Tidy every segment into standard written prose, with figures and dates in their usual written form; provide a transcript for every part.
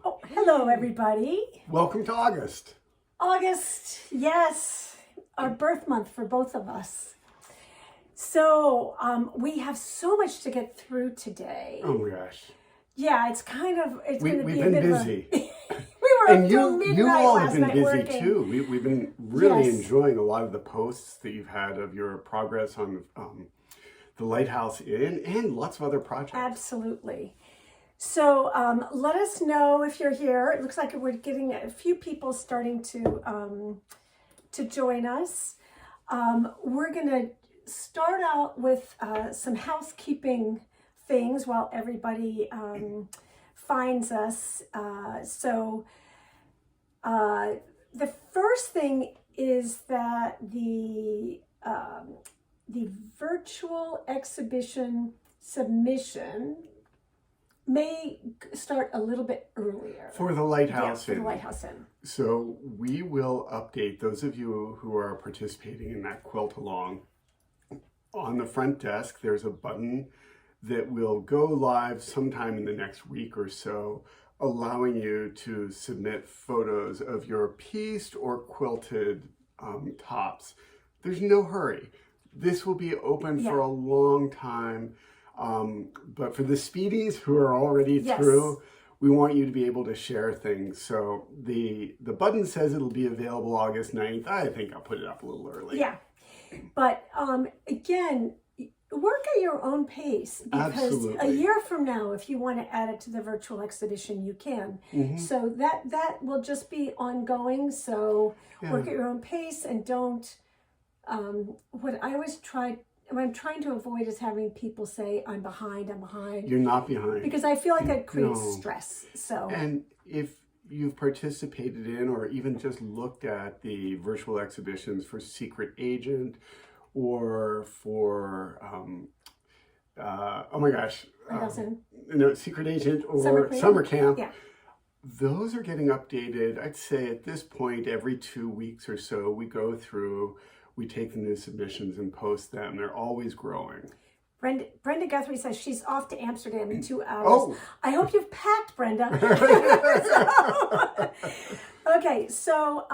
Oh, hello, everybody. Welcome to August. August, yes, our birth month for both of us. So we have so much to get through today. Oh my gosh. Yeah, it's going to be a bit busy. of a... We were And up till midnight you all last have been night busy working. too. We've been really Yes. enjoying a lot of the posts that you've had of your progress on the Lighthouse Inn and lots of other projects. Absolutely. So let us know if you're here. It looks like we're getting a few people starting to join us. We're going to start out with some housekeeping things while everybody finds us. So the first thing is that the virtual exhibition submission may start a little bit earlier. For the Lighthouse For the Inn. Lighthouse Inn. So we will update those of you who are participating in that quilt along. On the front desk, there's a button that will go live sometime in the next week or so, allowing you to submit photos of your pieced or quilted tops. There's no hurry. This will be open for a long time. But for the speedies who are already through, we want you to be able to share things. So the button says it'll be available August 9th. I think I'll put it up a little early. Yeah. But again, work at your own pace, because a year from now, if you want to add it to the virtual exhibition, you can. Mm-hmm. So that will just be ongoing. So work at your own pace and don't, what I always try, what I'm trying to avoid is having people say, I'm behind. You're not behind. Because I feel like that creates stress. So. And if you've participated in or even just looked at the virtual exhibitions for Secret Agent or for, oh my gosh, Secret Agent or Summer Camp, those are getting updated. I'd say at this point, every 2 weeks or so, we go through, we take the new submissions and post them. They're always growing. Brenda Guthrie says she's off to Amsterdam in 2 hours. Oh. I hope you've packed, Brenda. Okay, so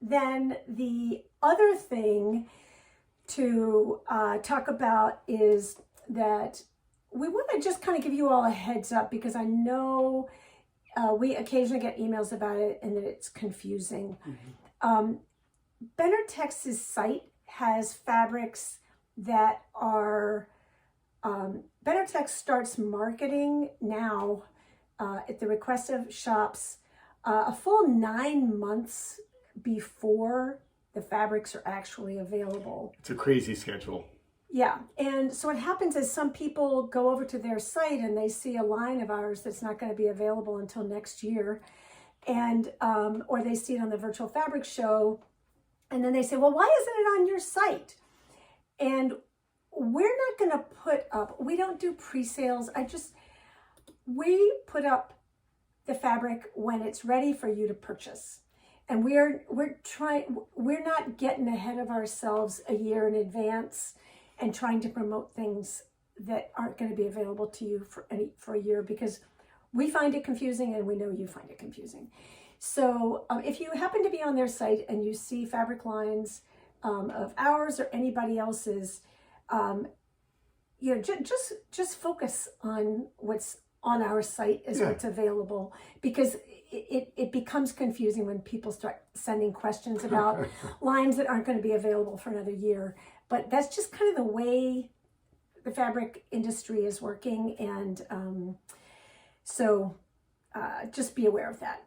then the other thing to talk about is that we want to just kind of give you all a heads up, because I know we occasionally get emails about it and that it's confusing. Mm-hmm. Benartex's site has fabrics that are, Benartex starts marketing now at the request of shops a full 9 months before the fabrics are actually available. It's a crazy schedule. Yeah, and so what happens is some people go over to their site and they see a line of ours that's not going to be available until next year, and or they see it on the virtual fabric show, and then they say, well, why isn't it on your site? And we're not going to put up, we don't do pre-sales. We put up the fabric when it's ready for you to purchase. And we're not getting ahead of ourselves a year in advance and trying to promote things that aren't going to be available to you for a year, because we find it confusing and we know you find it confusing. So if you happen to be on their site and you see fabric lines of ours or anybody else's, just focus on what's on our site is what's available, because it becomes confusing when people start sending questions about lines that aren't going to be available for another year. But that's just kind of the way the fabric industry is working, and so just be aware of that.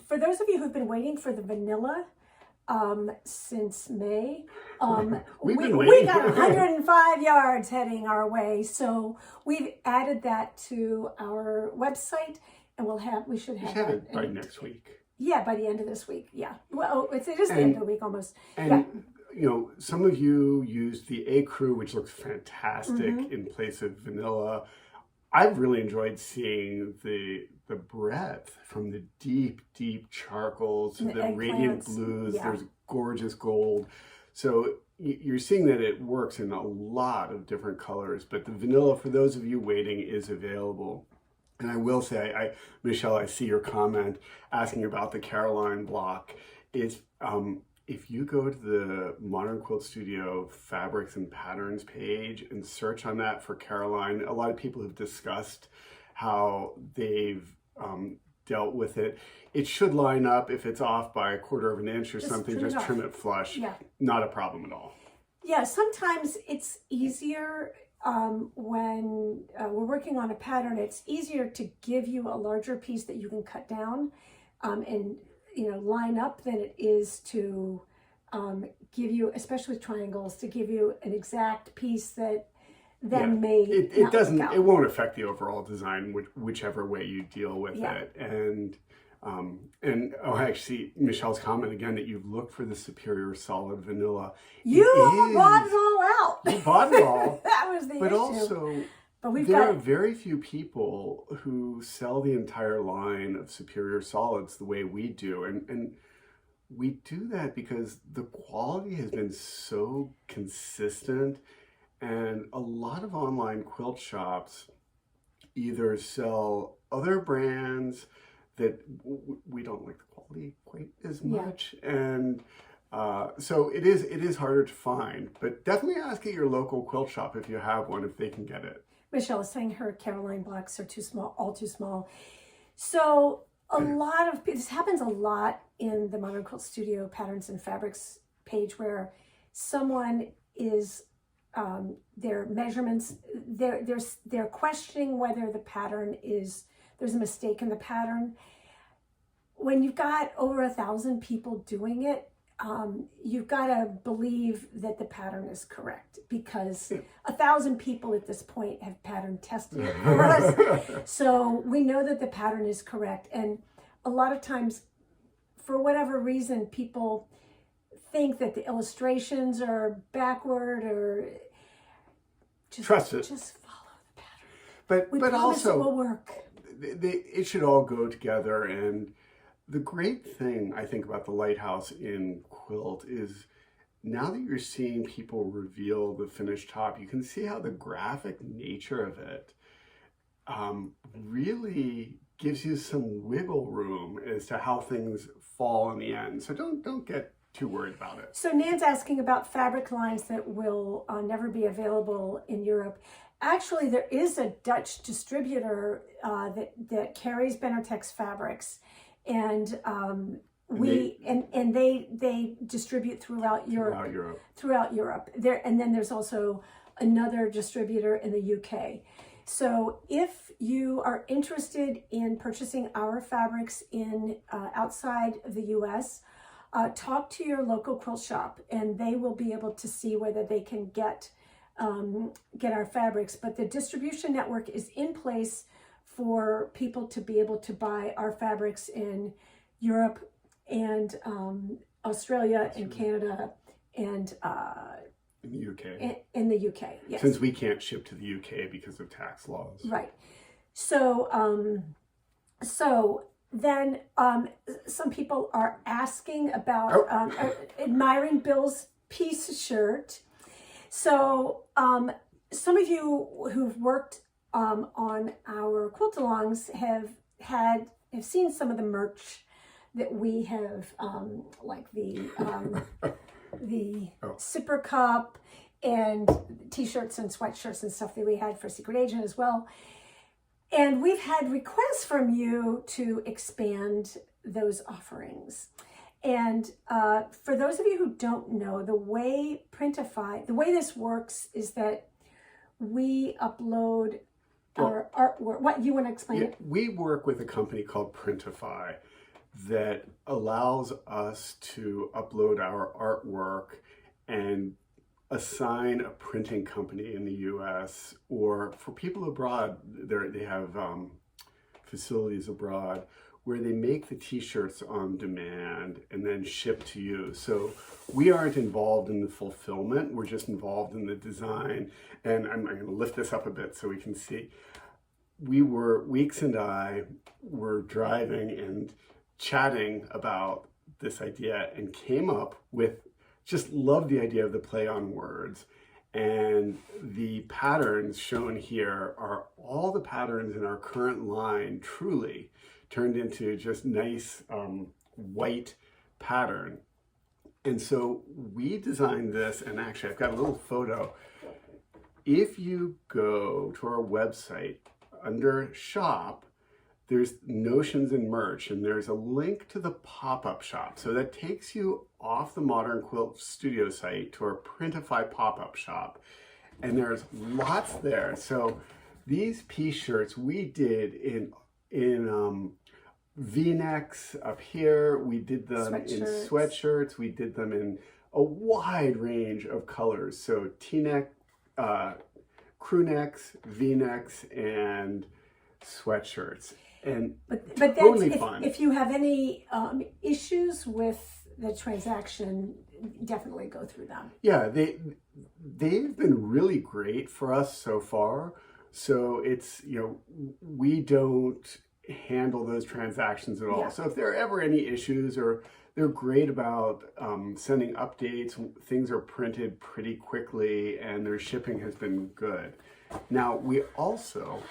For those of you who've been waiting for the vanilla since May, we got 105 yards heading our way, so we've added that to our website, and we should have it by next week. Yeah, by the end of this week. Yeah, well, it is the end of the week almost. And you know, some of you used the Ecru, which looks fantastic, in place of vanilla. I've really enjoyed seeing the breadth from the deep charcoals to the radiant blues. There's gorgeous gold. So you're seeing that it works in a lot of different colors, but the vanilla, for those of you waiting, is available. And I will say, Michelle, I see your comment asking about the Caroline block. It's if you go to the Modern Quilt Studio fabrics and patterns page and search on that for Caroline, a lot of people have discussed how they've dealt with it. It should line up. If it's off by 1/4 of an inch or something, just trim it flush. Yeah. Not a problem at all. Yeah, sometimes it's easier when we're working on a pattern. It's easier to give you a larger piece that you can cut down and line up than it is to give you, especially with triangles, to give you an exact piece that then may it doesn't. It won't affect the overall design, whichever way you deal with it. And actually, Michelle's comment again that you've looked for the superior solid vanilla. You bought it all out. You bought it all. That was the issue. But also, there are very few people who sell the entire line of superior solids the way we do, and we do that because the quality has been so consistent, and a lot of online quilt shops either sell other brands that we don't like the quality quite as much, and so it is harder to find. But definitely ask at your local quilt shop if you have one, if they can get it. Michelle is saying her Caroline blocks are too small, all too small. So a lot of this happens a lot in the Modern Quilt Studio patterns and fabrics page, where someone is their measurements, they're questioning whether the pattern there's a mistake in the pattern. When you've got over 1,000 people doing it, you've got to believe that the pattern is correct, because 1,000 people at this point have pattern tested it for us. So we know that the pattern is correct. And a lot of times, for whatever reason, people think that the illustrations are backward, or trust it. Just follow the pattern. But also, it will work. It should all go together. And the great thing I think about the lighthouse in quilt is now that you're seeing people reveal the finished top, you can see how the graphic nature of it really gives you some wiggle room as to how things fall in the end. So don't get too worried about it. So Nan's asking about fabric lines that will never be available in Europe. Actually, there is a Dutch distributor that carries Benartex fabrics, and they distribute throughout Europe. And then there's also another distributor in the UK. So if you are interested in purchasing our fabrics in outside the US, talk to your local quilt shop, and they will be able to see whether they can get our fabrics. But the distribution network is in place for people to be able to buy our fabrics in Europe and Australia and Canada and in the UK. In the UK, yes. Since we can't ship to the UK because of tax laws. Right. So then some people are asking about admiring Bill's piece shirt. So some of you who've worked on our quilt-alongs have seen some of the merch that we have, like the sipper cup and t-shirts and sweatshirts and stuff that we had for Secret Agent as well. And we've had requests from you to expand those offerings. And for those of you who don't know, the way this works is that we upload our artwork. What, you want to explain it? We work with a company called Printify that allows us to upload our artwork and assign a printing company in the US, or for people abroad, they have facilities abroad where they make the t-shirts on demand and then ship to you. So we aren't involved in the fulfillment, we're just involved in the design. And I'm going to lift this up a bit so we can see. Weeks and I were driving and chatting about this idea and came up with, just loved the idea of the play on words. And the patterns shown here are all the patterns in our current line, truly turned into just nice white pattern. And so we designed this, and actually I've got a little photo. If you go to our website under shop, there's notions and merch, and there's a link to the pop-up shop. So that takes you off the Modern Quilt Studio site to our Printify pop-up shop. And there's lots there. So these piece shirts we did in V-necks up here. We did them in sweatshirts. We did them in a wide range of colors. So T-neck, crew necks, V-necks, and sweatshirts. And but totally that's, fun. If you have any issues with the transaction, definitely go through them. Yeah, they've been really great for us so far. So it's, we don't handle those transactions at all. Yeah. So if there are ever any issues, or they're great about sending updates, things are printed pretty quickly, and their shipping has been good. Now, we also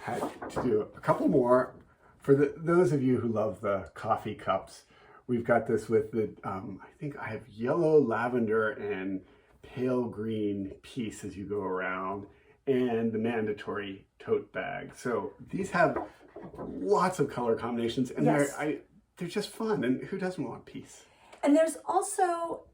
had to do a couple more for those of you who love the coffee cups. We've got this with the, I think I have yellow, lavender, and pale green piece as you go around, and the mandatory tote bag. So these have lots of color combinations, and yes. they're just fun. And who doesn't want peace? And there's also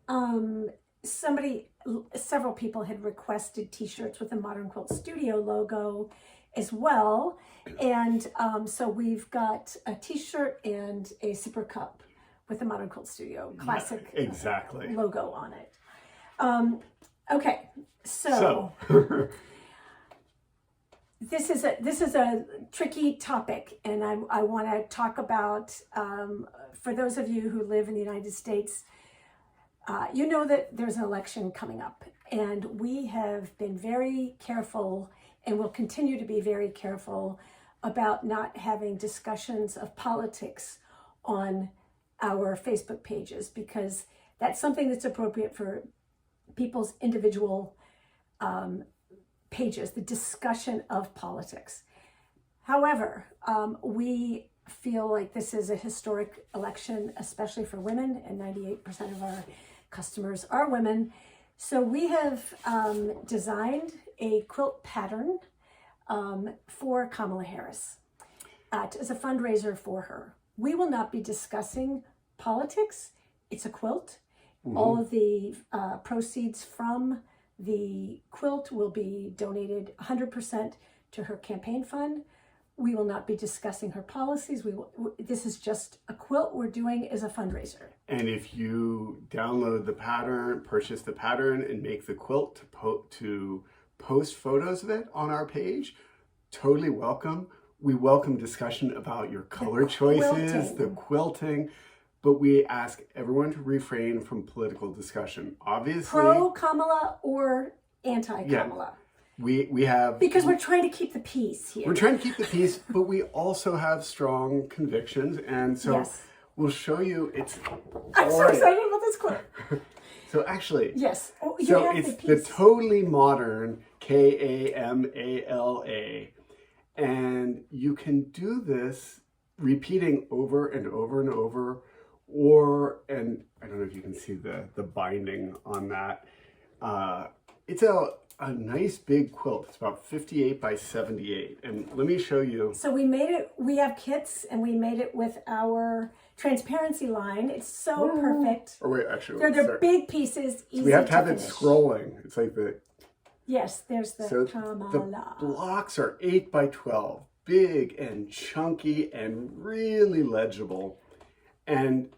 several people had requested t-shirts with the Modern Quilt Studio logo as well. And so we've got a t-shirt and a sipper cup with the Modern Quilt Studio classic exactly logo on it. Okay, so this is a tricky topic, and I want to talk about, for those of you who live in the United States, you know that there's an election coming up, and we have been very careful and will continue to be very careful about not having discussions of politics on our Facebook pages, because that's something that's appropriate for people's individual pages, the discussion of politics. However, we feel like this is a historic election, especially for women, and 98% of our customers are women. So we have designed a quilt pattern for Kamala Harris as a fundraiser for her. We will not be discussing politics. It's a quilt. Mm-hmm. All of the proceeds from the quilt will be donated 100% to her campaign fund. We will not be discussing her policies. This is just a quilt we're doing as a fundraiser. And if you download the pattern, purchase the pattern, and make the quilt to post photos of it on our page, totally welcome. We welcome discussion about your color choices, the quilting, but we ask everyone to refrain from political discussion. Obviously, pro-Kamala or anti-Kamala. Yeah, we have... Because we're trying to keep the peace here. We're trying to keep the peace, but we also have strong convictions, and so yes. We'll show you. I'm so excited about this quilt. So actually... Yes. Oh, so it's the Totally Modern Kamala, and you can do this repeating over and over and over, and I don't know if you can see the binding on that. It's a nice big quilt. It's about 58 by 78. And let me show you. So we made it, we have kits, and we made it with our transparency line. It's so perfect. Oh wait, actually. They're big pieces, easy so we have to have finish. It scrolling. It's like the... Yes, there's the Kamala. The blocks are 8 by 12. Big and chunky and really legible. And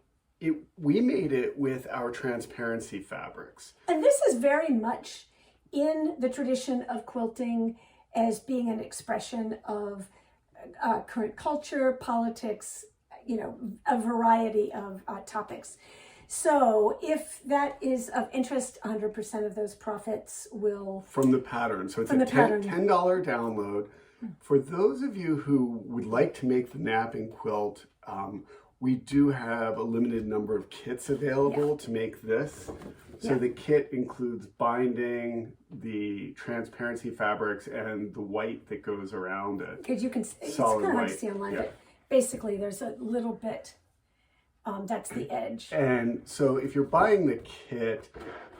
we made it with our transparency fabrics. And this is very much in the tradition of quilting as being an expression of current culture, politics, a variety of topics. So if that is of interest, 100% of those profits will... From the pattern. So it's a $10 download. For those of you who would like to make the napping quilt, we do have a limited number of kits available to make this. So the kit includes binding, the transparency fabrics, and the white that goes around it. Because you can, it's Solid kind of hard to white, see online, yeah. but basically there's a little bit, that's the edge. And so if you're buying the kit,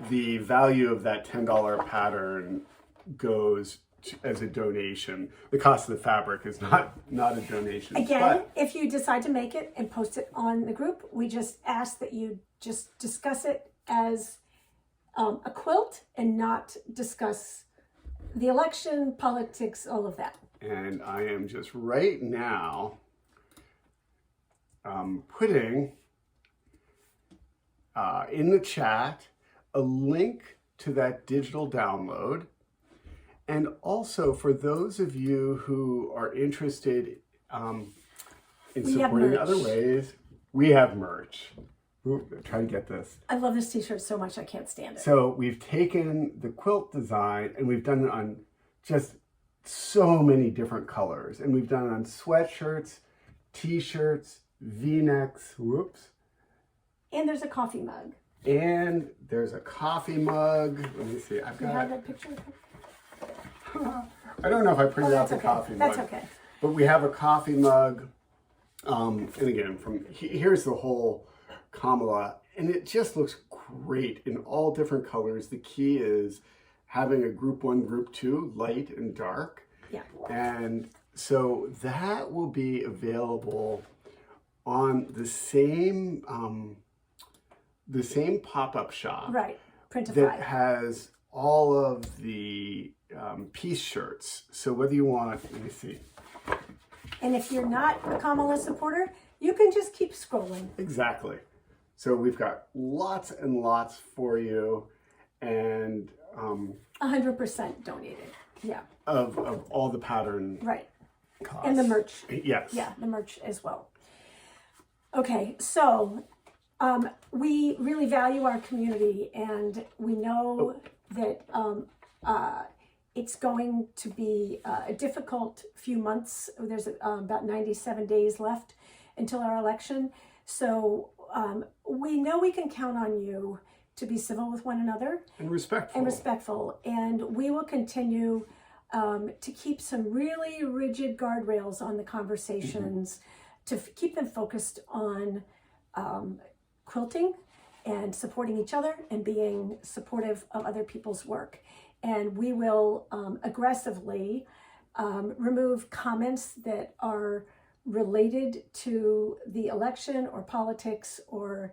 the value of that $10 pattern goes as a donation. The cost of the fabric is not a donation. Again, but if you decide to make it and post it on the group, we just ask that you just discuss it as a quilt and not discuss the election, politics, all of that. And I am just right now putting in the chat a link to that digital download. And also for those of you who are interested in supporting other ways, we have merch. Ooh, try to get this. I love this t-shirt so much I can't stand it. So we've taken the quilt design and we've done it on just so many different colors. And we've done it on sweatshirts, t-shirts, v-necks, whoops. And there's a coffee mug. And there's a coffee mug. Let me see, I've You have got, that picture? I don't know if I printed out That's the okay. coffee mug. That's okay. But we have a coffee mug. And again, here's the whole Kamala, and it just looks great in all different colors. The key is having a group 1, group 2, light and dark. Yeah. And so that will be available on the same pop-up shop. Right. Printify. That has all of the piece shirts. So whether you want, let me see. And if you're not a Kamala supporter, you can just keep scrolling. Exactly. So we've got lots and lots for you, and 100% donated. Yeah. of all the pattern Right. costs. And the merch. Yes. Yeah, the merch as well. Okay, so we really value our community, and we know that it's going to be a difficult few months. There's about 97 days left until our election. So we know we can count on you to be civil with one another. And respectful. And we will continue to keep some really rigid guardrails on the conversations, to keep them focused on quilting and supporting each other and being supportive of other people's work. And we will aggressively remove comments that are related to the election or politics, or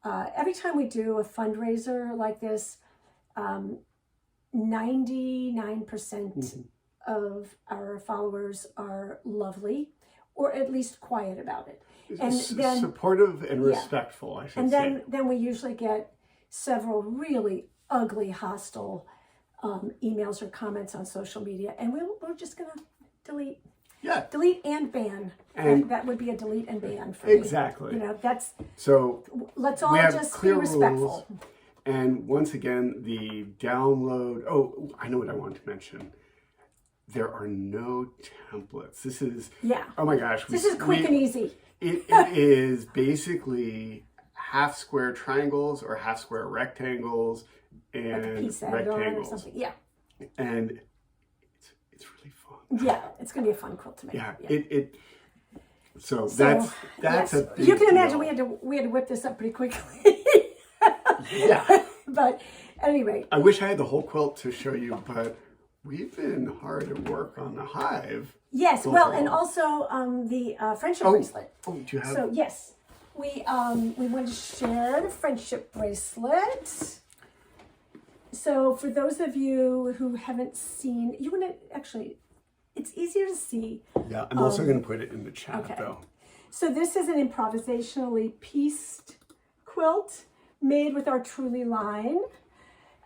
every time we do a fundraiser like this, 99% of our followers are lovely, or at least quiet about it. And then supportive and respectful, I should and say. then we usually get several really ugly, hostile emails or comments on social media, and we're just gonna delete. Yeah. Delete and ban. And that would be a delete and ban for exactly. me. You know, that's, so let's all we have just clear be respectful. rules. And once again, the download, oh, I know what I want to mention. There are no templates. This is, oh my gosh. This is quick and easy. It is basically half square triangles or half square rectangles and Like a piece added on or something. Yeah. And it's really fun. Yeah, it's gonna be a fun quilt to make. Yeah. So that's yes. a big you can imagine deal. we had to whip this up pretty quickly. Yeah. But anyway. I wish I had the whole quilt to show you, but we've been hard at work on the hive. Yes, well, and also the friendship bracelet. Oh, do you have? So yes, we want to share the friendship bracelet. So for those of you who haven't seen, you want to actually, it's easier to see. Yeah, I'm also going to put it in the chat though. So this is an improvisationally pieced quilt made with our Truly line.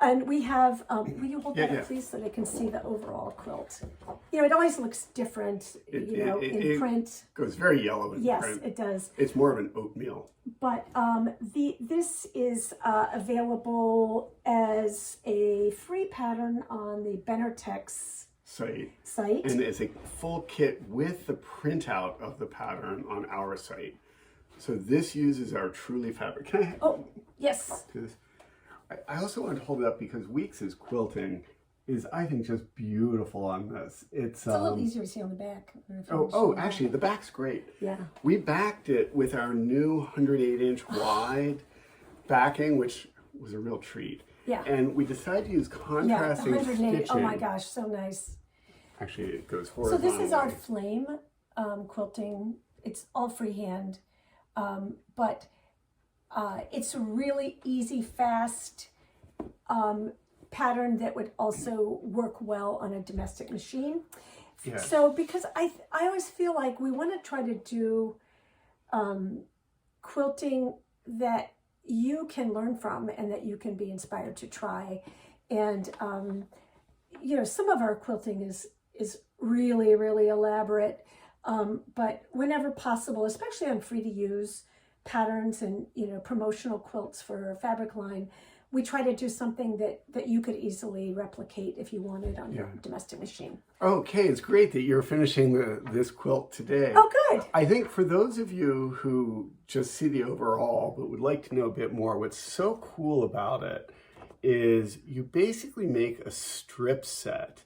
And we have, will you hold that up, please, so they can see the overall quilt? You know, it always looks different, in print. It goes very yellow in print. Yes, it does. It's more of an oatmeal. But this is available as a free pattern on the Benartex site. And it's a full kit with the printout of the pattern on our site. So this uses our Truly fabric. Can I Oh, yes. do this? I also want to hold it up because Weeks' quilting is, I think, just beautiful on this. It's a little easier to see on the back. I don't know if you Oh, can show oh, that. actually, the back's great. Yeah. We backed it with our new 108-inch wide backing, which was a real treat. Yeah. And we decided to use Yeah, the contrasting 108. stitching. Oh my gosh, so nice. Actually, it goes So horizontally. this is our flame quilting. It's all freehand, but it's a really easy, fast pattern that would also work well on a domestic machine. Yes. So because I always feel like we want to try to do quilting that you can learn from and that you can be inspired to try. And you know, some of our quilting is really, really elaborate, but whenever possible, especially on free to use patterns and, you know, promotional quilts for a fabric line, we try to do something that you could easily replicate if you wanted on your domestic machine. Okay, it's great that you're finishing this quilt today. Oh, good. I think for those of you who just see the overall but would like to know a bit more, what's so cool about it is you basically make a strip set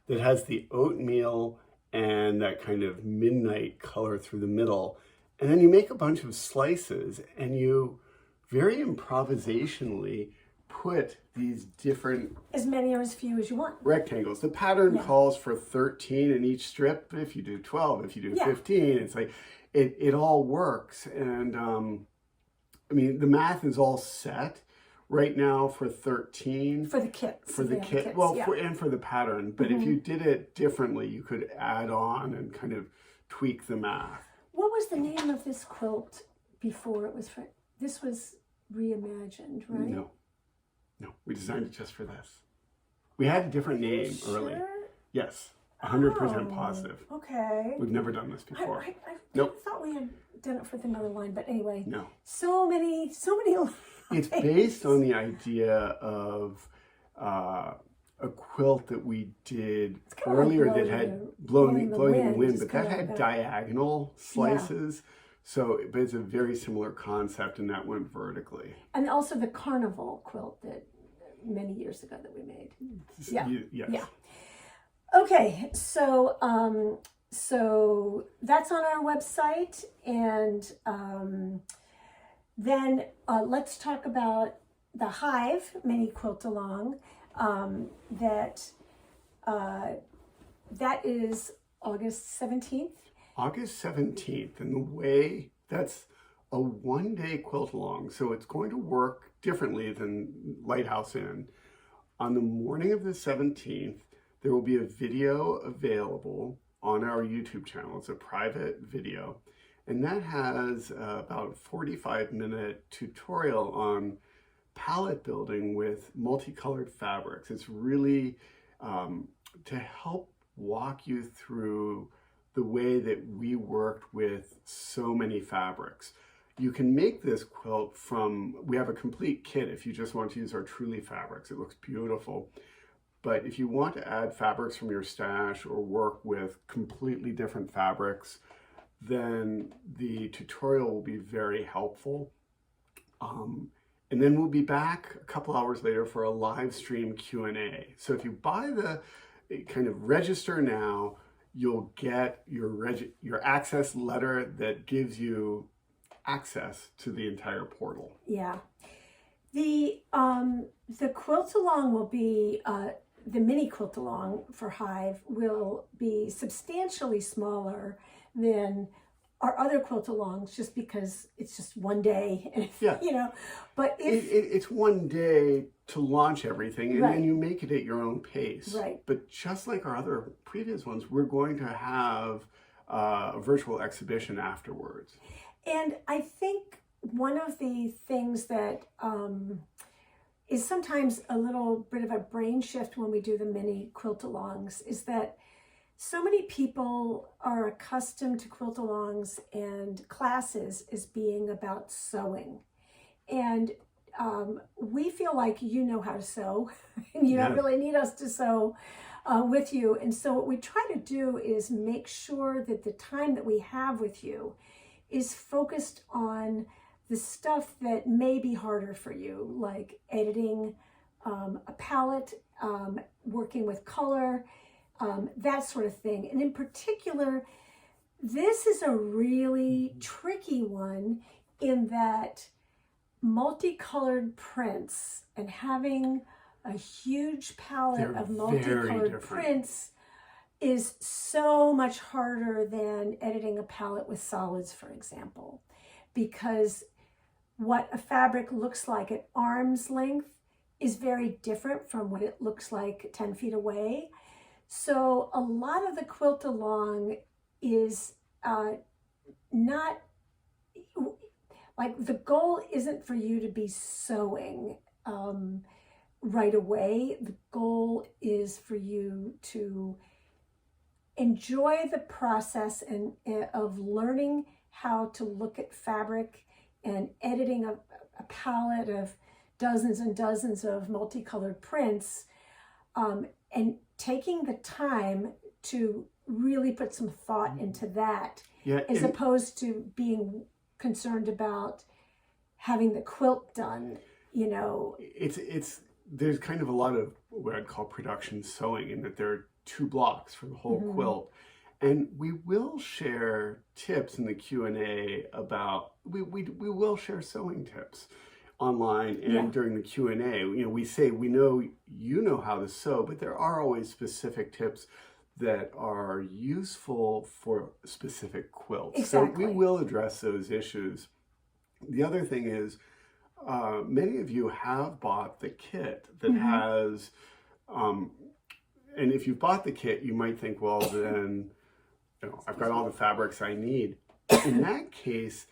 that has the oatmeal and that kind of midnight color through the middle. And then you make a bunch of slices and you very improvisationally put these different As many or as few as you want. rectangles. The pattern calls for 13 in each strip. If you do 12, if you do 15, it's like it all works. And I mean, the math is all set right now for 13. For the kits. For the kit. Kits, well, and for the pattern. But if you did it differently, you could add on and kind of tweak the math. What was the name of this quilt before it was this was reimagined, right? No, we designed it just for this. We had a different name early. Sure? Yes, 100% positive. Okay. We've never done this before. I Nope. thought we had done it for another line, but anyway. No. So many lines. It's based on the idea of a quilt that we did earlier that had blowing in the wind, but that had diagonal slices. So, but it's a very similar concept, and that went vertically. And also the carnival quilt that many years ago that we made. Yeah. Yes. Yeah. Okay, so so that's on our website, and then let's talk about the Hive mini quilt along. That is August 17th. August 17th, and the way that's a one-day quilt along, so it's going to work differently than Lighthouse Inn. On the morning of the 17th, there will be a video available on our YouTube channel. It's a private video, and that has about a 45-minute tutorial on palette building with multicolored fabrics. It's really to help walk you through the way that we worked with so many fabrics. You can make this quilt we have a complete kit if you just want to use our Truly fabrics. It looks beautiful. But if you want to add fabrics from your stash or work with completely different fabrics, then the tutorial will be very helpful. And then we'll be back a couple hours later for a live stream Q&A. So if you buy the kind of register now, you'll get your access letter that gives you access to the entire portal. Yeah. The quilt along will be, the mini quilt along for Hive will be substantially smaller than our other quilt alongs, just because it's just one day, and you know, but it's one day to launch everything, and then you make it at your own pace. Right. But just like our other previous ones, we're going to have a virtual exhibition afterwards. And I think one of the things that is sometimes a little bit of a brain shift when we do the mini quilt alongs is that so many people are accustomed to quilt alongs and classes as being about sewing. And we feel like you know how to sew and you don't really need us to sew with you. And so what we try to do is make sure that the time that we have with you is focused on the stuff that may be harder for you, like editing a palette, working with color, that sort of thing. And in particular, this is a really tricky one in that multicolored prints and having a huge palette of multicolored prints is so much harder than editing a palette with solids, for example, because what a fabric looks like at arm's length is very different from what it looks like 10 feet away. So a lot of the quilt along is not, like, the goal isn't for you to be sewing right away. The goal is for you to enjoy the process and of learning how to look at fabric and editing a palette of dozens and dozens of multicolored prints, and taking the time to really put some thought into that, as opposed to being concerned about having the quilt done, you know. There's kind of a lot of what I'd call production sewing, in that there are 2 blocks for the whole quilt. And we will share tips in the Q&A about, we will share sewing tips online and during the Q&A. You know, we say, we know you know how to sew, but there are always specific tips that are useful for specific quilts. Exactly. So we will address those issues. The other thing is, many of you have bought the kit that has, and if you've bought the kit, you might think, well, then, you know, I've got all the fabrics I need. In that case,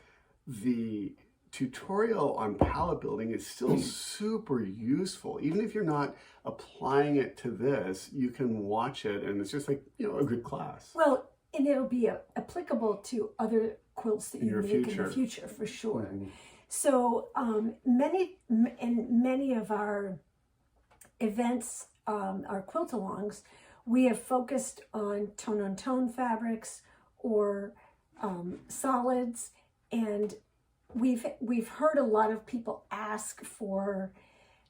the tutorial on palette building is still super useful. Even if you're not applying it to this, you can watch it, and it's just like, you know, a good class. Well, and it'll be applicable to other quilts that you make in the future, for sure. So many of our events, our quilt-alongs, we have focused on tone-on-tone fabrics or solids, and we've heard a lot of people ask for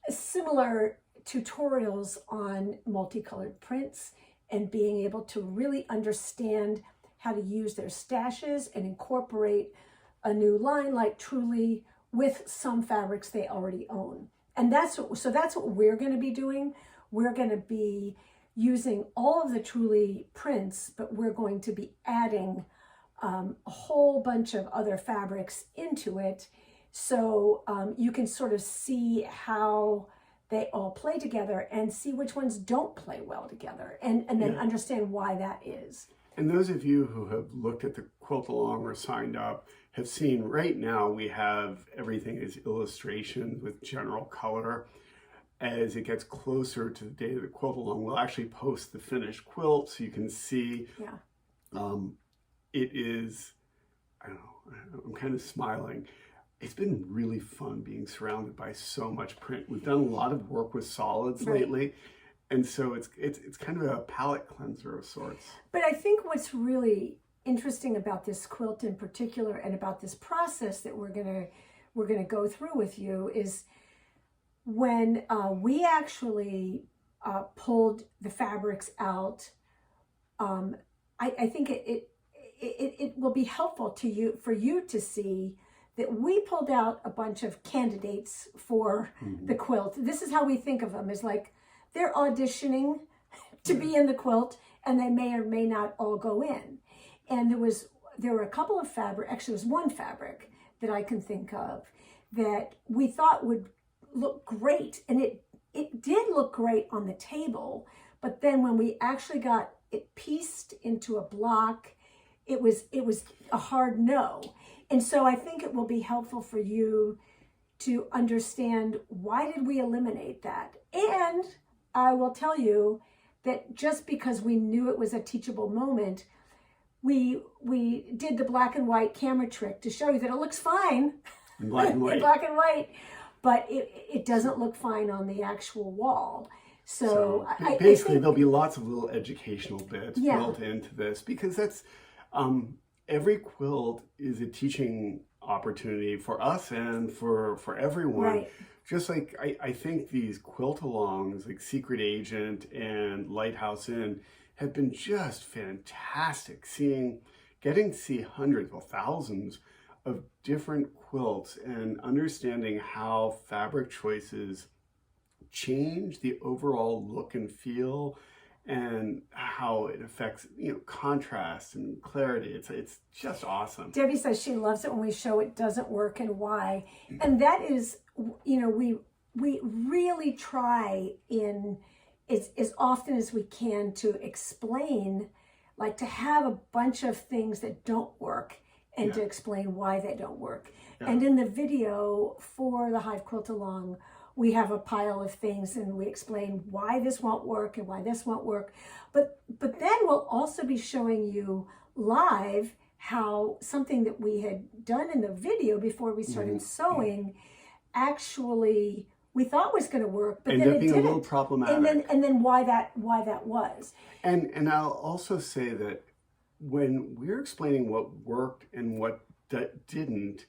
similar tutorials on multicolored prints and being able to really understand how to use their stashes and incorporate a new line like Truly with some fabrics they already own. And that's what we're going to be doing. We're going to be using all of the Truly prints, but we're going to be adding a whole bunch of other fabrics into it, so you can sort of see how they all play together and see which ones don't play well together, and then understand why that is. And those of you who have looked at the quilt along or signed up have seen right now we have everything as illustrations with general color. As it gets closer to the day of the quilt along, we'll actually post the finished quilt so you can see. It is, I don't know, I'm kind of smiling. It's been really fun being surrounded by so much print. We've done a lot of work with solids lately, and so it's kind of a palette cleanser of sorts. But I think what's really interesting about this quilt in particular, and about this process that we're gonna go through with you, is when we actually pulled the fabrics out. I think it will be helpful for you to see that we pulled out a bunch of candidates for the quilt. This is how we think of them, is like they're auditioning to be in the quilt, and they may or may not all go in. And there were a couple of fabric, actually there was one fabric that I can think of that we thought would look great, and it did look great on the table, but then when we actually got it pieced into a block, it was a hard no. And so I think it will be helpful for you to understand, why did we eliminate that? And I will tell you that just because we knew it was a teachable moment, we did the black and white camera trick to show you that it looks fine in black and white. In black and white, but it doesn't look fine on the actual wall. So basically, there'll be lots of little educational bits built into this, because that's every quilt is a teaching opportunity for us and for everyone. Right. Just like I think these quilt-alongs like Secret Agent and Lighthouse Inn have been just fantastic. Getting to see hundreds, well, thousands of different quilts and understanding how fabric choices change the overall look and feel and how it affects, contrast and clarity. It's just awesome. Debbie says she loves it when we show it doesn't work and why. And that is, we really try in as often as we can to explain, like to have a bunch of things that don't work and to explain why they don't work. Yeah. And in the video for the Hive Quilt Along, we have a pile of things and we explain why this won't work and why this won't work. But then we'll also be showing you live how something that we had done in the video before we started sewing actually we thought was going to work, but then it didn't. A little problematic. And then why that was. And I'll also say that when we're explaining what worked and what didn't,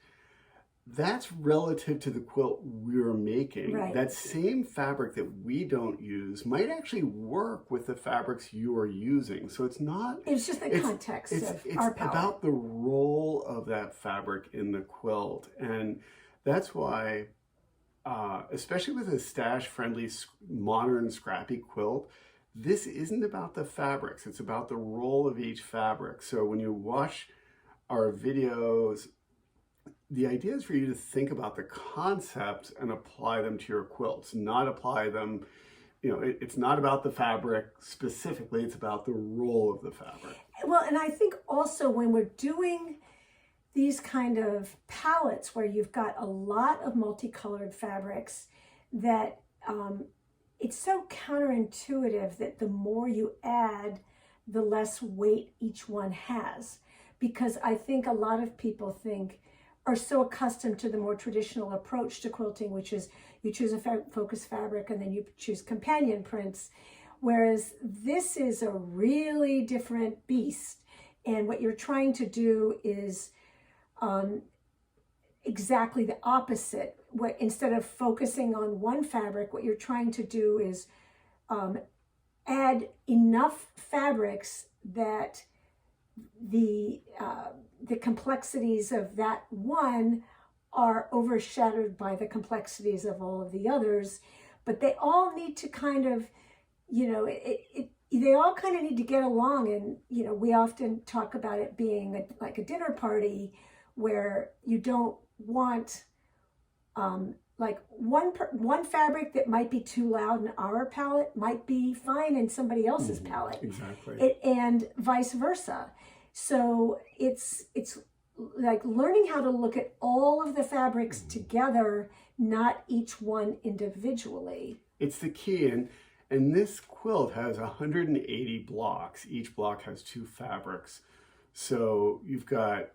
that's relative to the quilt we're making. Right. That same fabric that we don't use might actually work with the fabrics you are using. So it's not... It's just the context of our palette. It's about the role of that fabric in the quilt. And that's why, especially with a stash-friendly, modern, scrappy quilt, this isn't about the fabrics. It's about the role of each fabric. So when you watch our videos, the idea is for you to think about the concepts and apply them to your quilts, not apply them, it's not about the fabric specifically, it's about the role of the fabric. Well, and I think also when we're doing these kind of palettes where you've got a lot of multicolored fabrics, that it's so counterintuitive that the more you add, the less weight each one has. Because I think a lot of people are so accustomed to the more traditional approach to quilting, which is you choose a focus fabric and then you choose companion prints, whereas this is a really different beast. And what you're trying to do is exactly the opposite. Instead of focusing on one fabric, what you're trying to do is add enough fabrics that the complexities of that one are overshadowed by the complexities of all of the others, but they all need to kind of, they all kind of need to get along. And, we often talk about it being like a dinner party where you don't want like one fabric that might be too loud in our palette might be fine in somebody else's palette. Exactly. And vice versa. So it's like learning how to look at all of the fabrics together, not each one individually. It's the key. And this quilt has 180 blocks. Each block has 2 fabrics. So you've got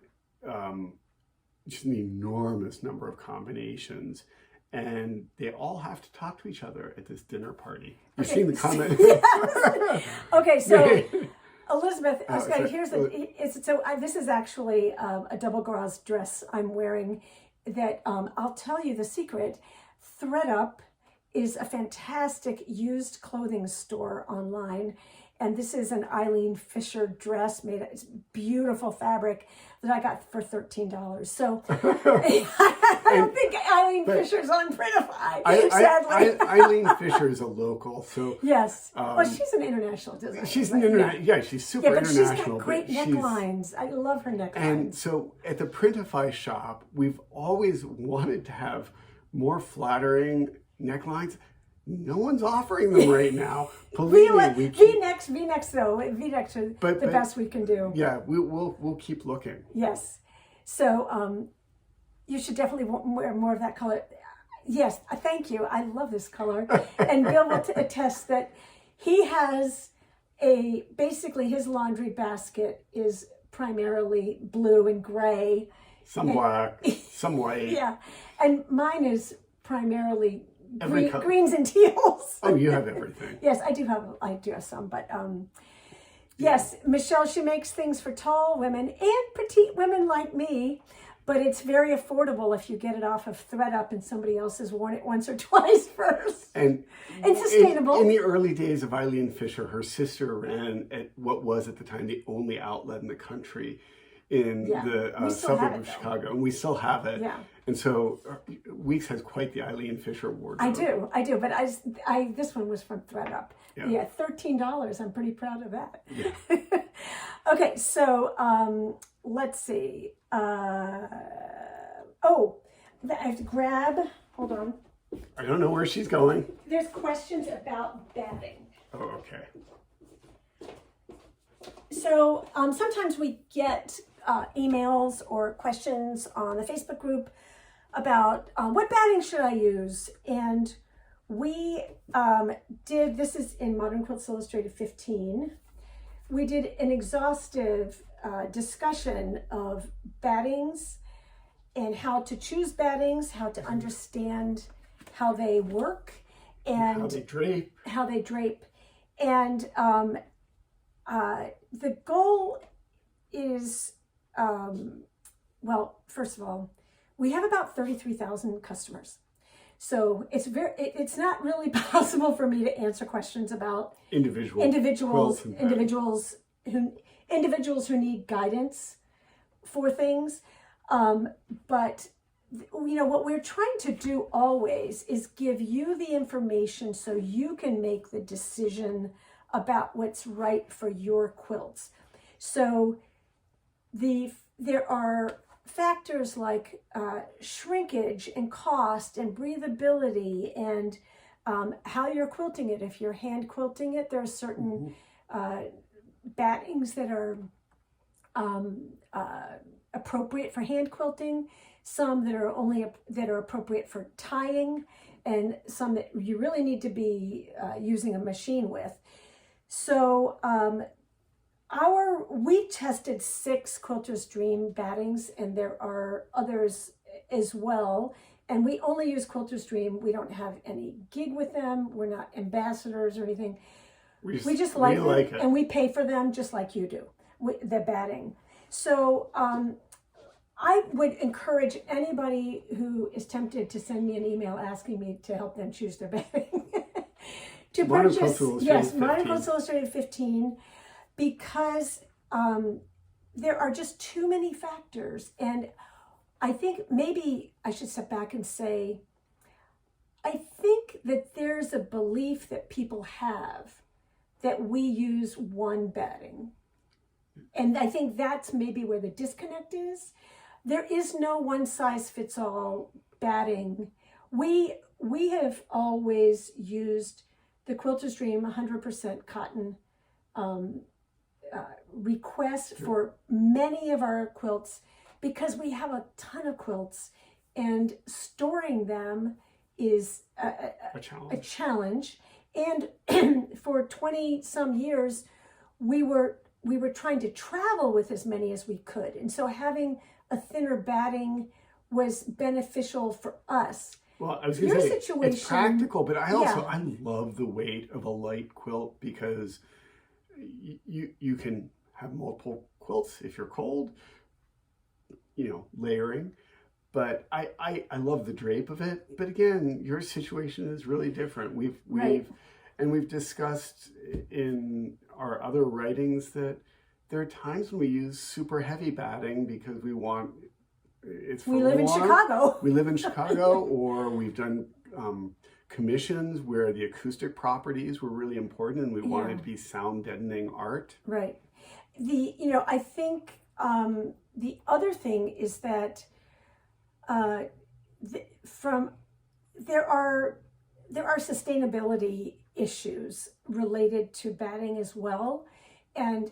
just an enormous number of combinations. And they all have to talk to each other at this dinner party. You've seen the comment. Yes. Okay, so... Elizabeth, this is actually a double gauze dress I'm wearing that I'll tell you the secret. ThreadUp is a fantastic used clothing store online. And this is an Eileen Fisher dress made of beautiful fabric that I got for $13. So I don't think Eileen Fisher's on Printify, sadly. Eileen Fisher is a local, so yes. Well, she's an international designer. She's an she's super international. Yeah, but she's got great necklines. I love her necklines. And so at the Printify shop, we've always wanted to have more flattering necklines. No one's offering them right now. V-necks though. V-necks are the best we can do. Yeah, we'll keep looking. Yes. So you should definitely wear more of that color. Yes, thank you. I love this color. And Bill will attest that he has basically his laundry basket is primarily blue and gray. Some black, some white. Yeah. And mine is primarily greens and teals. Oh, you have everything. Yes, I do have some, but Yes, Michelle, she makes things for tall women and petite women like me, but it's very affordable if you get it off of ThreadUp and somebody else has worn it once or twice first. And it's sustainable. In the early days of Eileen Fisher, her sister ran at what was at the time the only outlet in the country in the suburb of Chicago, and we still have it. Yeah. And so Weeks has quite the Eileen Fisher wardrobe. I do, but I this one was from ThreadUp. Yeah, $13. I'm pretty proud of that. Yeah. Okay, so let's see. I have to grab. Hold on. I don't know where she's going. There's questions about batting. Oh, okay. So sometimes we get emails or questions on the Facebook group about what batting should I use, and we did, this is in Modern Quilts Illustrated 15, we did an exhaustive discussion of battings and how to choose battings, how to understand how they work, and how they drape. And the goal is, well, first of all, we have about 33,000 customers. So it's not really possible for me to answer questions about individuals who need guidance for things. But you know what we're trying to do always is give you the information so you can make the decision about what's right for your quilts. So there are factors like shrinkage and cost and breathability and how you're quilting it. If you're hand quilting it, there are certain battings that are appropriate for hand quilting, some that are appropriate for tying, and some that you really need to be using a machine with. So we tested 6 Quilter's Dream battings, and there are others as well. And we only use Quilter's Dream. We don't have any gig with them. We're not ambassadors or anything. We just like it, and we pay for them just like you do, the batting. So I would encourage anybody who is tempted to send me an email asking me to help them choose their batting to purchase, Modern Quilts Illustrated 15, because there are just too many factors. And I think maybe I should step back and say, I think that there's a belief that people have that we use one batting. And I think that's maybe where the disconnect is. There is no one size fits all batting. We have always used the Quilter's Dream 100% cotton request for many of our quilts because we have a ton of quilts, and storing them is a challenge. And for 20 some years, we were trying to travel with as many as we could. And so having a thinner batting was beneficial for us. Well, I was going to say, it's practical, but I love the weight of a light quilt because you can have multiple quilts if you're cold, layering. But I love the drape of it. But again, your situation is really different. We've discussed in our other writings that there are times when we use super heavy batting because we want it's for we live in Chicago. We live in Chicago, or we've done commissions where the acoustic properties were really important and we wanted to be sound deadening art. Right. I think the other thing is that there are sustainability issues related to batting as well. And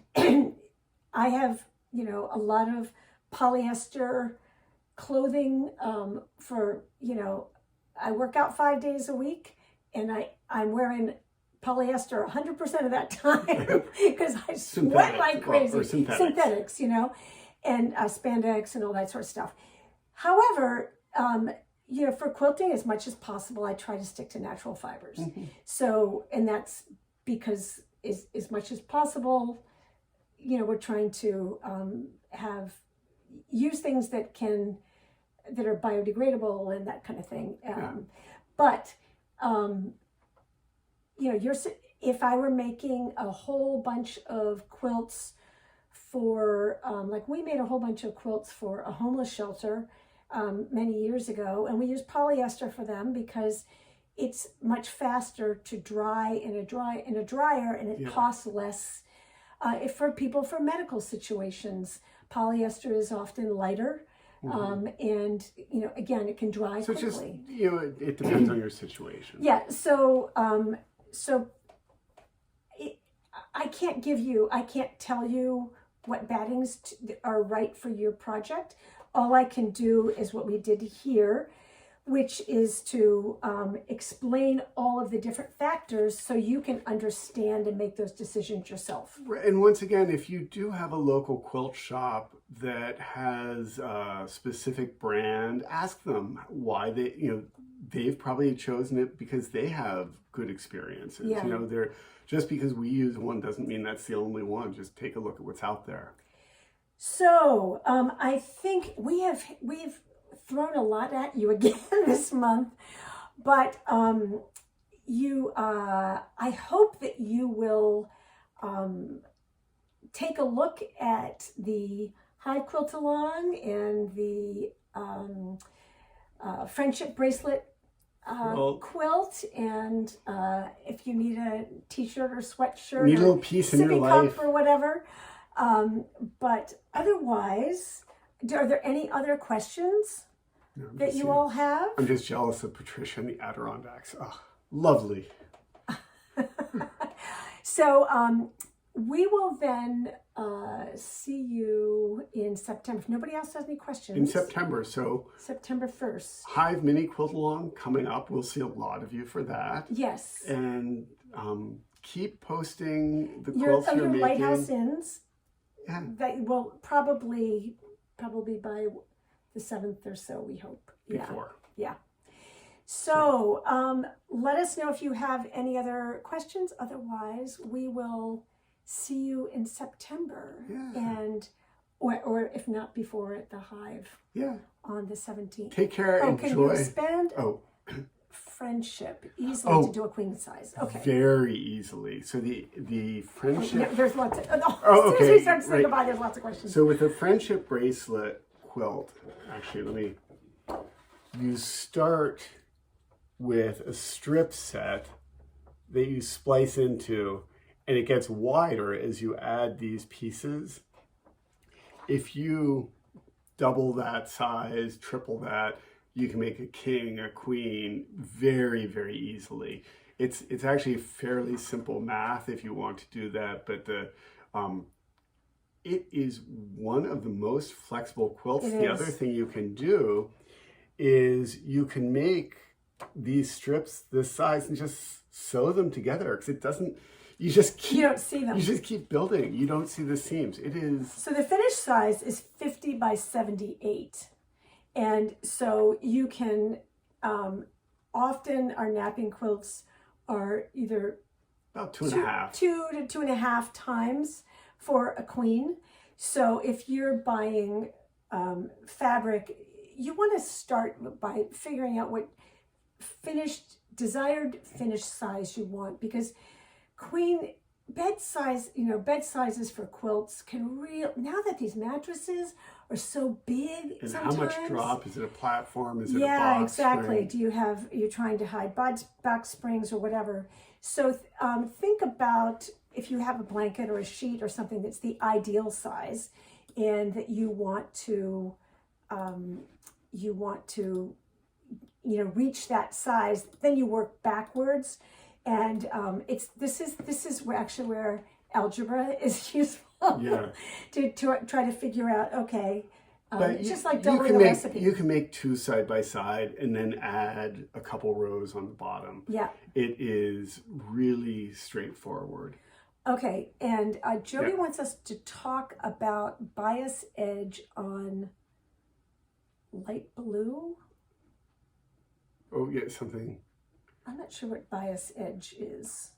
I have, a lot of polyester clothing for, I work out 5 days a week and I'm wearing polyester 100% of that time because I sweat like crazy. Or synthetics, and spandex and all that sort of stuff. However, for quilting, as much as possible, I try to stick to natural fibers. Mm-hmm. So, and that's because as much as possible, we're trying to use things that are biodegradable and that kind of thing. But if I were making a whole bunch of quilts for, like we made a whole bunch of quilts for a homeless shelter many years ago, and we used polyester for them because it's much faster to dry in a dryer, and it costs less. For medical situations, polyester is often lighter, and again, it can dry quickly. It depends on your situation. Yeah. So I can't tell you what battings are right for your project. All I can do is what we did here, which is to explain all of the different factors so you can understand and make those decisions yourself. And once again, if you do have a local quilt shop that has a specific brand, ask them why they've probably chosen it because they have good experiences. Yeah. Just because we use one doesn't mean that's the only one. Just take a look at what's out there. So I think we've thrown a lot at you again this month, but I hope that you will take a look at the Hive Quilt Along and the Friendship Bracelet quilt, and if you need a t-shirt or sweatshirt, need a little piece in your life or whatever. But otherwise, are there any other questions that you all have? I'm just jealous of Patricia and the Adirondacks. Oh, lovely. So we will then see you in September. If nobody else has any questions. In September, so September 1st. Hive Mini Quilt Along coming up. We'll see a lot of you for that. Yes. And keep posting the quilts you're making. Lighthouse Inns. Yeah. That will probably by the 7th or so, we hope. Before. Yeah. So let us know if you have any other questions. Otherwise, we will see you in September. Yeah. And or if not before, at the Hive. Yeah. On the 17th. Take care. Enjoy. Can you expand? Friendship easily to do a queen size. Okay. Very easily. So the friendship. There's lots of. As okay. soon as we start saying goodbye, there's lots of questions. So with the friendship bracelet quilt, actually, you start with a strip set that you splice into, and it gets wider as you add these pieces. If you double that size, triple that, you can make a king, a queen very, very easily. It's actually fairly simple math if you want to do that, but it is one of the most flexible quilts. The other thing you can do is you can make these strips this size and just sew them together, because it doesn't, you don't see them. You just keep building. You don't see the seams. It is. So the finished size is 50 by 78. And so you can, often our napping quilts are either about 2.5. 2 to 2.5 times for a queen. So if you're buying fabric, you want to start by figuring out what desired finished size you want, because queen bed sizes for quilts can now that these mattresses are so big, and sometimes, how much drop? Is it a platform? Is it a box exactly spring? You're trying to hide box springs or whatever. So think about if you have a blanket or a sheet or something that's the ideal size, and that you want to reach that size, then you work backwards. And this is where algebra is useful. to try to figure out, okay, it's just like doubling a recipe. You can make 2 side by side and then add a couple rows on the bottom. Yeah. It is really straightforward. Okay, and Jody wants us to talk about bias edge on light blue. Oh, yeah, something. I'm not sure what bias edge is.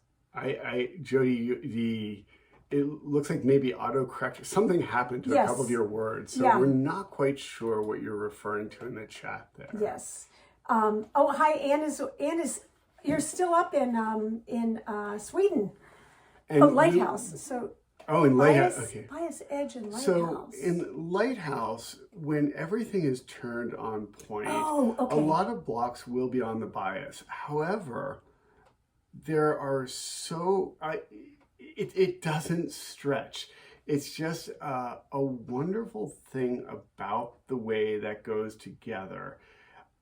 Jody, the it looks like maybe autocorrect, something happened to a Yes. couple of your words. So Yeah. we're not quite sure what you're referring to in the chat there. Yes. Oh, hi, Anne is, you're still up in Sweden. And Oh, Lighthouse. So in Lighthouse. Okay. Bias Edge and Lighthouse. So in Lighthouse, when everything is turned on point, Oh, okay. a lot of blocks will be on the bias. However, there are it doesn't stretch. It's just a wonderful thing about the way that goes together.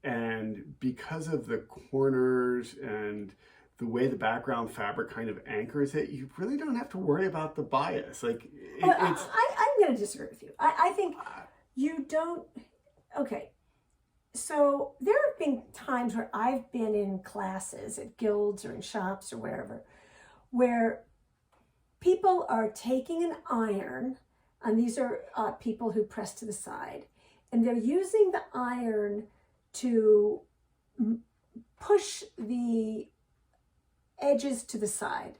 And because of the corners and the way the background fabric kind of anchors it, you really don't have to worry about the bias. Like I'm going to disagree with you. I think you don't. Okay. So there have been times where I've been in classes at guilds or in shops or wherever, where people are taking an iron, and these are people who press to the side, and they're using the iron to push the edges to the side.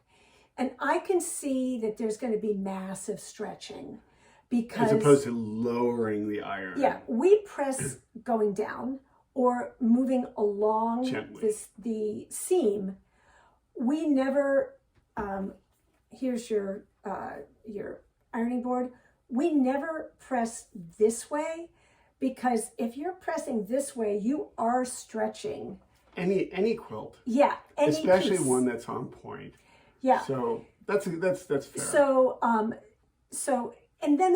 And I can see that there's going to be massive stretching because... As opposed to lowering the iron. Yeah, we press going down or moving along Gently. the seam. We never... here's your ironing board. We never press this way, because if you're pressing this way, you are stretching. Any quilt. Yeah, any especially piece. one that's on point. Yeah. So that's fair. So and then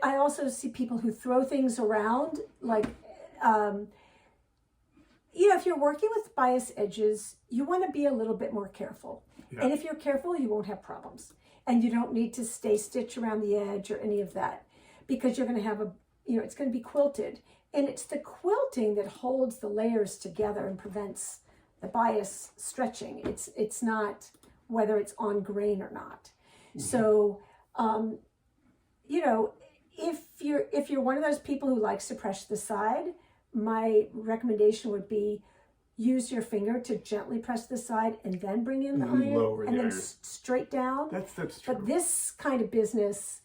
I also see people who throw things around, like if you're working with bias edges, you want to be a little bit more careful. Yeah. And if you're careful, you won't have problems. And you don't need to stay stitch around the edge or any of that, because you're going to have it's going to be quilted. And it's the quilting that holds the layers together and prevents the bias stretching. It's not whether it's on grain or not. Mm-hmm. So, if you're one of those people who likes to press the side, my recommendation would be use your finger to gently press the side and then bring in the iron and then straight down. That's true. But this kind of business,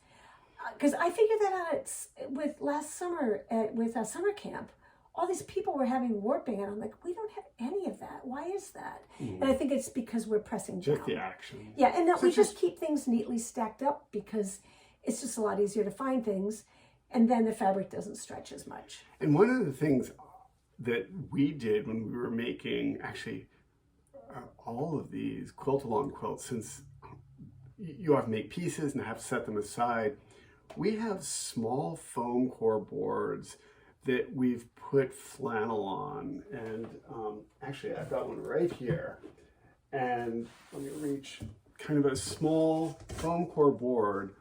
because I figured that out with last summer with a summer camp. All these people were having warping, and I'm like, we don't have any of that. Why is that? Mm. And I think it's because we're pressing down. Just the action. Yeah, and that we just keep things neatly stacked up, because it's just a lot easier to find things, and then the fabric doesn't stretch as much. And one of the things that we did when we were making all of these quilt-along quilts, since you have to make pieces and have to set them aside, we have small foam core boards that we've put flannel on. And actually, I've got one right here. And let me reach kind of a small foam core board.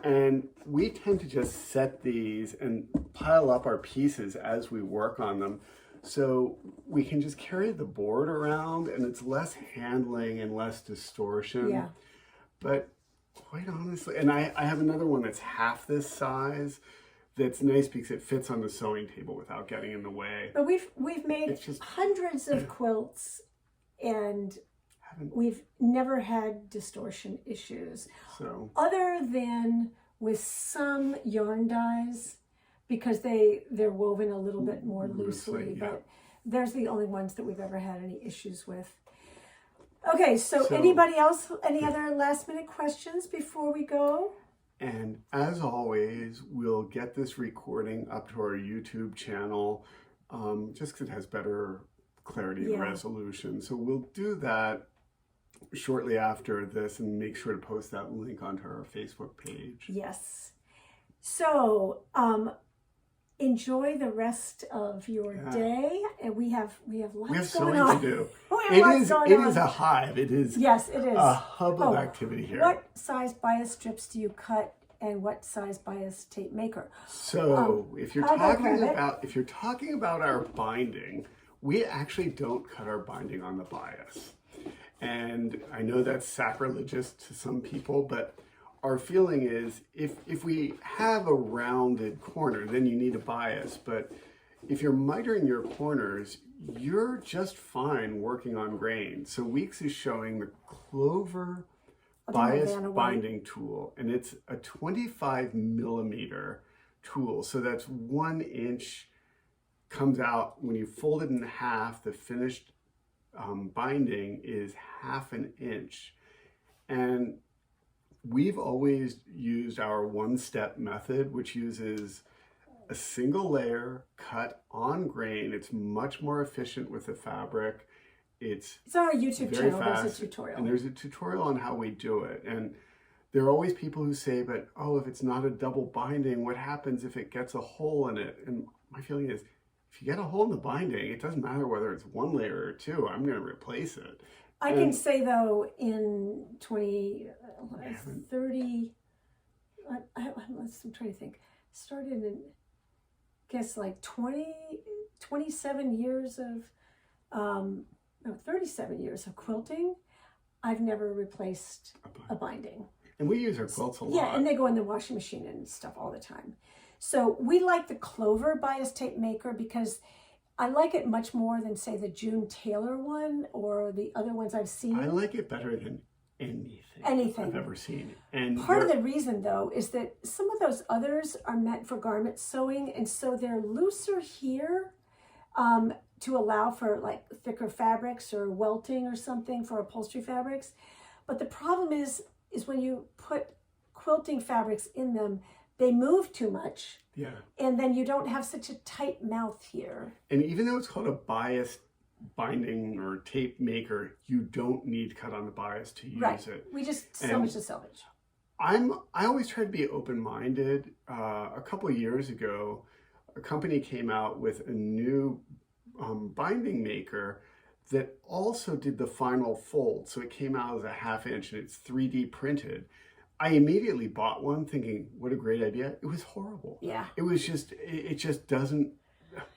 And we tend to just set these and pile up our pieces as we work on them. So we can just carry the board around, and it's less handling and less distortion. Yeah. But quite honestly, and I have another one that's half this size that's nice because it fits on the sewing table without getting in the way. But we've made hundreds of quilts, and we've never had distortion issues. So other than with some yarn dyes, because they're woven a little bit more loosely, yeah. but there's the only ones that we've ever had any issues with. Okay, so anybody else, any other last minute questions before we go? And as always, we'll get this recording up to our YouTube channel, just because it has better clarity and resolution. So we'll do that shortly after this and make sure to post that link onto our Facebook page. Yes. So enjoy the rest of your day, and we have lots going on. We have sewing to do. It is a hive. It is a hub of activity here. What size bias strips do you cut, and what size bias tape maker? So if you're talking about our binding, we actually don't cut our binding on the bias. And I know that's sacrilegious to some people, but our feeling is if we have a rounded corner, then you need a bias. But if you're mitering your corners, you're just fine working on grain. So Weeks is showing the clover bias Vanna White. binding tool, and it's a 25 millimeter tool. So that's 1 inch comes out when you fold it in half. The finished binding is ½ an inch, and we've always used our one-step method, which uses a single layer cut on grain. It's much more efficient with the fabric. It's on our YouTube very channel. fast, There's a tutorial. and there's a tutorial on how we do it. And there are always people who say, but oh, if it's not a double binding, what happens if it gets a hole in it? And my feeling is, if you get a hole in the binding, it doesn't matter whether it's 1 layer or 2, I'm going to replace it. I can say though, in 30, I'm trying to think, started in, guess like 27 years of, 37 years of quilting, I've never replaced a binding. And we use our quilts a lot. Yeah, and they go in the washing machine and stuff all the time. So we like the Clover bias tape maker because I like it much more than, say, the June Taylor one or the other ones I've seen. I like it better than anything I've ever seen. And part of the reason, though, is that some of those others are meant for garment sewing, and so they're looser here to allow for like thicker fabrics or welting or something for upholstery fabrics. But the problem is when you put quilting fabrics in them, they move too much. Yeah. And then you don't have such a tight mouth here. And even though it's called a bias binding or tape maker, you don't need cut on the bias to use it. We just salvage the salvage. I always try to be open-minded. A couple of years ago, a company came out with a new binding maker that also did the final fold. So it came out as a ½ inch and it's 3D printed. I immediately bought one thinking, what a great idea. It was horrible. Yeah. It was just, it just doesn't.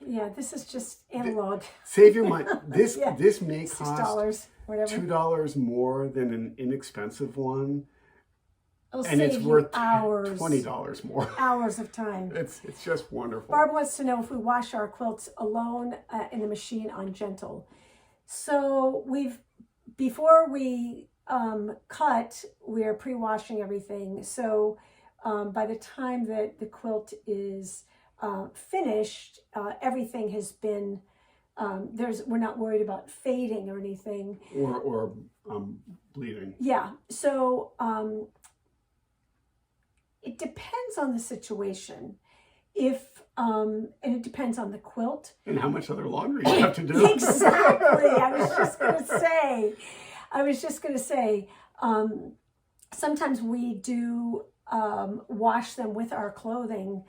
Yeah, this is just analog. Save your money. This may $6, cost whatever. $2 more than an inexpensive one. It'll And it's save worth you hours, $20 more. hours of time. It's just wonderful. Barb wants to know if we wash our quilts alone in the machine on gentle. So before we cut, we're pre-washing everything. So by the time that the quilt is finished, everything has been, we're not worried about fading or anything. Or bleeding. Yeah, so it depends on the situation. And it depends on the quilt. And how much other laundry you have to do. Exactly. I was just going to say, sometimes we do wash them with our clothing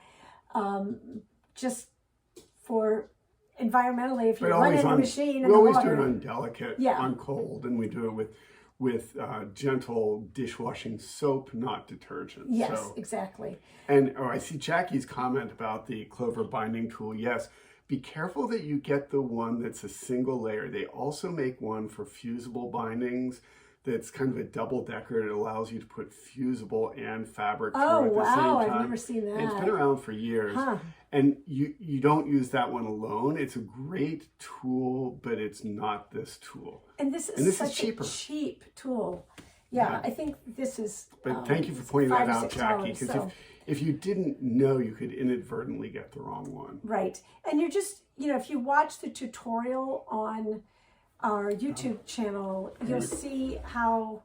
just for environmentally, if you're running the machine and we the always water. do it on delicate, on cold, and we do it with gentle dishwashing soap, not detergent. Yes, so. exactly. And I see Jackie's comment about the Clover binding tool. Yes, be careful that you get the one that's a single layer. They also make one for fusible bindings that's kind of a double-decker. It allows you to put fusible and fabric through at the same time. I've never seen that. And it's been around for years. Huh. And you don't use that one alone. It's a great tool, but it's not this tool. And this is such cheaper. a cheap tool. Yeah, I think this is. But thank you for pointing that out, $5 to $6, Jackie, because so. if you didn't know, you could inadvertently get the wrong one. Right. And you're just, if you watch the tutorial on our YouTube channel, you'll see how,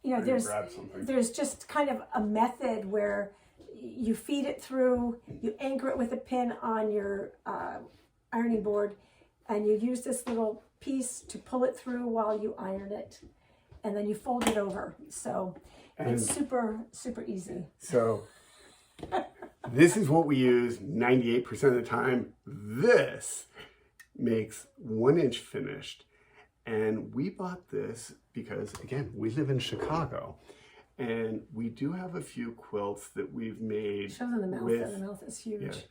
there's just kind of a method where you feed it through, you anchor it with a pin on your ironing board, and you use this little piece to pull it through while you iron it, and then you fold it over. So it's super, super easy. So this is what we use 98% of the time. This makes 1 inch finished. And we bought this because, again, we live in Chicago. And we do have a few quilts that we've made. Show them the mouth. The mouth is huge. Yeah,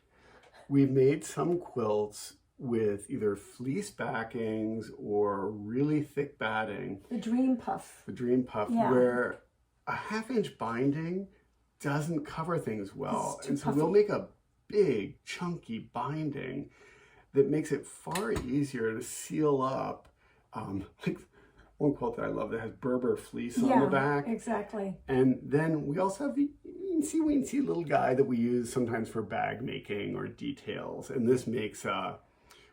we've made some quilts with either fleece backings or really thick batting. The Dream Puff. The Dream Puff, where a ½ inch binding doesn't cover things well. And so puffy. we'll make a big, chunky binding that makes it far easier to seal up. one quilt that I love that has Berber fleece on Yeah, the back. exactly. And then we also have the weensy little guy that we use sometimes for bag making or details. And this makes a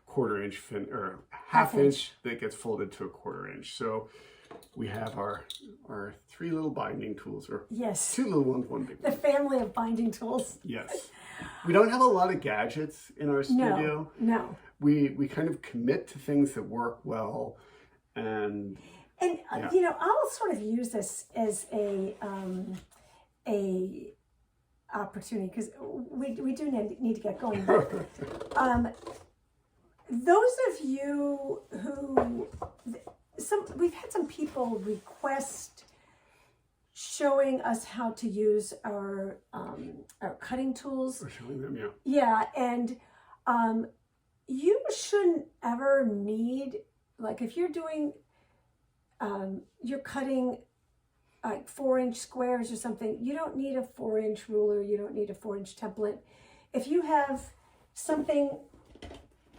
1/4 inch or half inch that gets folded to a 1/4 inch. So we have our 3 little binding tools, or Yes. 2 little ones, 1 big The one. family of binding tools. Yes. We don't have a lot of gadgets in our studio. No. We kind of commit to things that work well, and And you know, I'll sort of use this as a opportunity, because we do need to get going. But, those of you who we've had some people request showing us how to use our cutting tools. we're showing them, yeah. Yeah, and you shouldn't ever need, like, if you're doing, you're cutting like 4-inch squares or something, you don't need a 4-inch ruler, you don't need a 4-inch template. If you have something,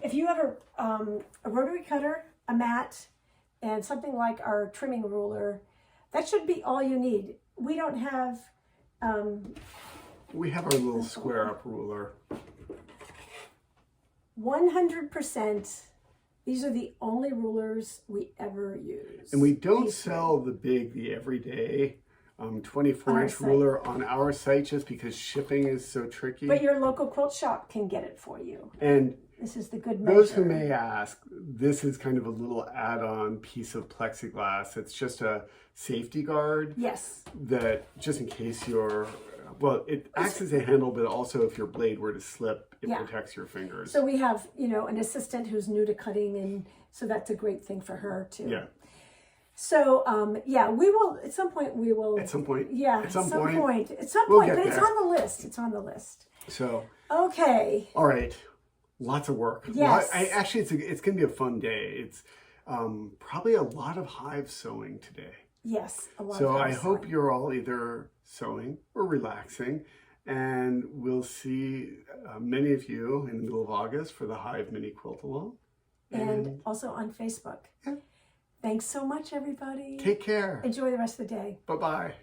if you have a rotary cutter, a mat, and something like our trimming ruler, that should be all you need. We don't have, We have our little square up ruler. 100%, these are the only rulers we ever use. And we don't These sell the everyday 24-inch site. ruler on our site just because shipping is so tricky. But your local quilt shop can get it for you. And This is the good those who measure. may ask, this is kind of a little add-on piece of plexiglass. It's just a safety guard Yes. that, just in case well, it acts as a handle, but also if your blade were to slip, it Yeah. protects your fingers. So we have, an assistant who's new to cutting, and so that's a great thing for her too. Yeah. So, we will, at some point, At some point. Yeah, At some At some point, point, we'll get but it's there. on the list. It's on the list. So, Okay. all right. Lots of work. Yes. Actually, it's going to be a fun day. It's probably a lot of hive sewing today. Yes. A lot So of I house hope sewing. you're all either sewing or relaxing. And we'll see many of you in the middle of August for the Hive Mini Quilt Along. And also on Facebook. Yeah. Thanks so much, everybody. Take care. Enjoy the rest of the day. Bye-bye.